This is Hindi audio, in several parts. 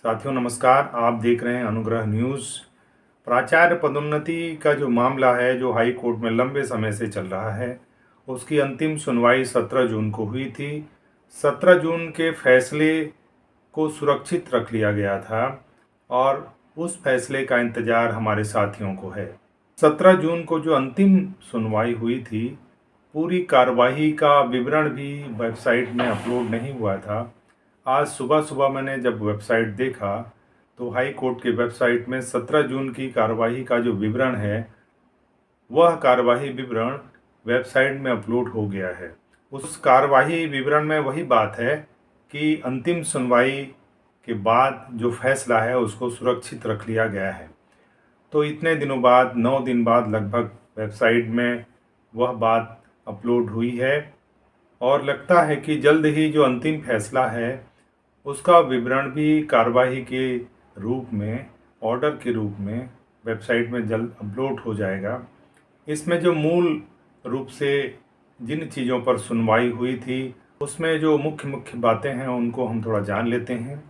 साथियों नमस्कार। आप देख रहे हैं अनुग्रह न्यूज़। प्राचार्य पदोन्नति का जो मामला है, जो हाई कोर्ट में लंबे समय से चल रहा है, उसकी अंतिम सुनवाई 17 जून को हुई थी। 17 जून के फैसले को सुरक्षित रख लिया गया था और उस फैसले का इंतज़ार हमारे साथियों को है। 17 जून को जो अंतिम सुनवाई हुई थी, पूरी कार्यवाही का विवरण भी वेबसाइट में अपलोड नहीं हुआ था। आज सुबह मैंने जब वेबसाइट देखा तो हाई कोर्ट के वेबसाइट में 17 जून की कार्यवाही का जो विवरण है, वह कार्यवाही विवरण वेबसाइट में अपलोड हो गया है। उस कार्यवाही विवरण में वही बात है कि अंतिम सुनवाई के बाद जो फैसला है उसको सुरक्षित रख लिया गया है। तो इतने दिनों बाद, 9 दिन बाद लगभग वेबसाइट में वह बात अपलोड हुई है और लगता है कि जल्द ही जो अंतिम फैसला है उसका विवरण भी कार्यवाही के रूप में, ऑर्डर के रूप में वेबसाइट में जल्द अपलोड हो जाएगा। इसमें जो मूल रूप से जिन चीज़ों पर सुनवाई हुई थी, उसमें जो मुख्य मुख्य बातें हैं उनको हम थोड़ा जान लेते हैं।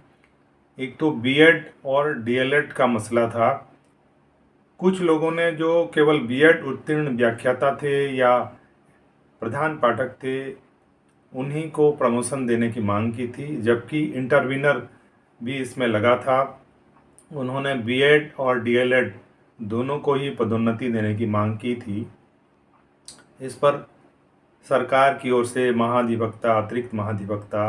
एक तो बीएड और डीएलएड का मसला था। कुछ लोगों ने जो केवल बीएड उत्तीर्ण व्याख्याता थे या प्रधान पाठक थे, उन्हीं को प्रमोशन देने की मांग की थी, जबकि इंटरवीनर भी इसमें लगा था। उन्होंने बीएड और डीएलएड दोनों को ही पदोन्नति देने की मांग की थी। इस पर सरकार की ओर से महाधिवक्ता, अतिरिक्त महाधिवक्ता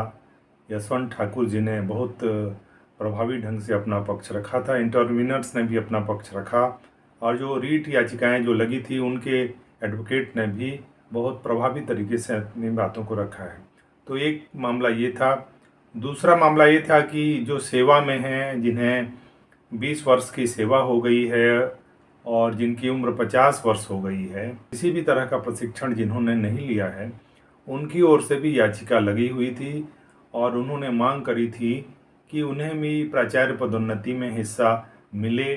यशवंत ठाकुर जी ने बहुत प्रभावी ढंग से अपना पक्ष रखा था। इंटरवीनर्स ने भी अपना पक्ष रखा और जो रीट याचिकाएं जो लगी थी, उनके एडवोकेट ने भी बहुत प्रभावी तरीके से अपनी बातों को रखा है। तो एक मामला ये था। दूसरा मामला ये था कि जो सेवा में हैं, जिन्हें 20 वर्ष की सेवा हो गई है और जिनकी उम्र 50 वर्ष हो गई है, किसी भी तरह का प्रशिक्षण जिन्होंने नहीं लिया है, उनकी ओर से भी याचिका लगी हुई थी और उन्होंने मांग करी थी कि उन्हें भी प्राचार्य पदोन्नति में हिस्सा मिले।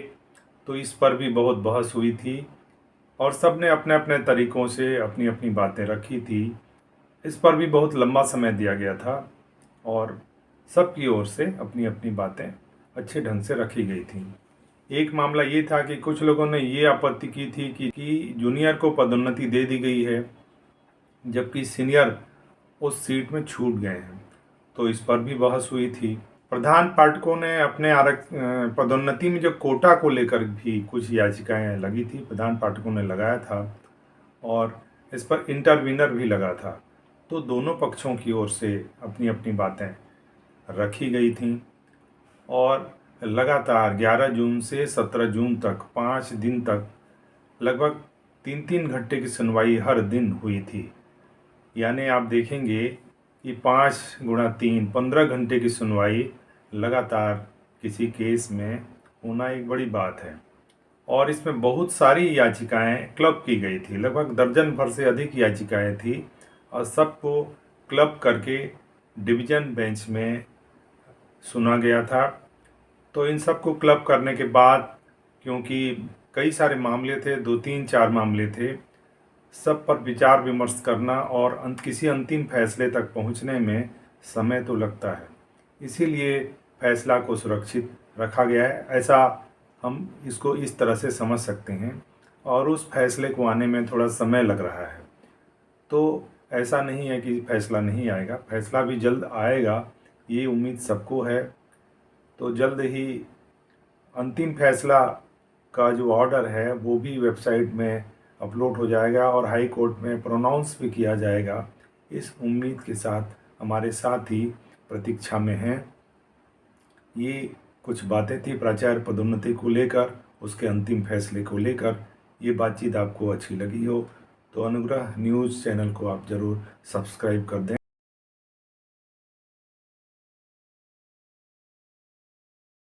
तो इस पर भी बहुत बहस हुई थी और सब ने अपने अपने तरीक़ों से अपनी अपनी बातें रखी थी। इस पर भी बहुत लंबा समय दिया गया था और सबकी ओर से अपनी अपनी बातें अच्छे ढंग से रखी गई थी। एक मामला ये था कि कुछ लोगों ने ये आपत्ति की थी कि जूनियर को पदोन्नति दे दी गई है, जबकि सीनियर उस सीट में छूट गए हैं। तो इस पर भी बहस हुई थी। प्रधान पाठकों ने अपने पदोन्नति में जो कोटा को लेकर भी कुछ याचिकाएं लगी थी, प्रधान पाठकों ने लगाया था और इस पर इंटरवीनर भी लगा था। तो दोनों पक्षों की ओर से अपनी अपनी बातें रखी गई थीं और लगातार 11 जून से 17 जून तक 5 दिन तक लगभग 3-3 घंटे की सुनवाई हर दिन हुई थी। यानी आप देखेंगे कि 5 गुणा 3 15 घंटे की सुनवाई लगातार किसी केस में होना एक बड़ी बात है। और इसमें बहुत सारी याचिकाएं क्लब की गई थी, लगभग दर्जन भर से अधिक याचिकाएं थी और सबको क्लब करके डिवीज़न बेंच में सुना गया था। तो इन सबको क्लब करने के बाद, क्योंकि कई सारे मामले थे, 2-3-4 मामले थे, सब पर विचार विमर्श करना और किसी अंतिम फैसले तक पहुंचने में समय तो लगता है। इसीलिए फैसला को सुरक्षित रखा गया है, ऐसा हम इसको इस तरह से समझ सकते हैं। और उस फैसले को आने में थोड़ा समय लग रहा है। तो ऐसा नहीं है कि फैसला नहीं आएगा, फैसला भी जल्द आएगा, ये उम्मीद सबको है। तो जल्द ही अंतिम फैसला का जो ऑर्डर है वो भी वेबसाइट में अपलोड हो जाएगा और हाई कोर्ट में प्रोनाउंस भी किया जाएगा। इस उम्मीद के साथ हमारे साथी प्रतीक्षा में हैं। ये कुछ बातें थी प्राचार्य पदोन्नति को लेकर, उसके अंतिम फैसले को लेकर। ये बातचीत आपको अच्छी लगी हो तो अनुग्रह न्यूज़ चैनल को आप ज़रूर सब्सक्राइब कर दें।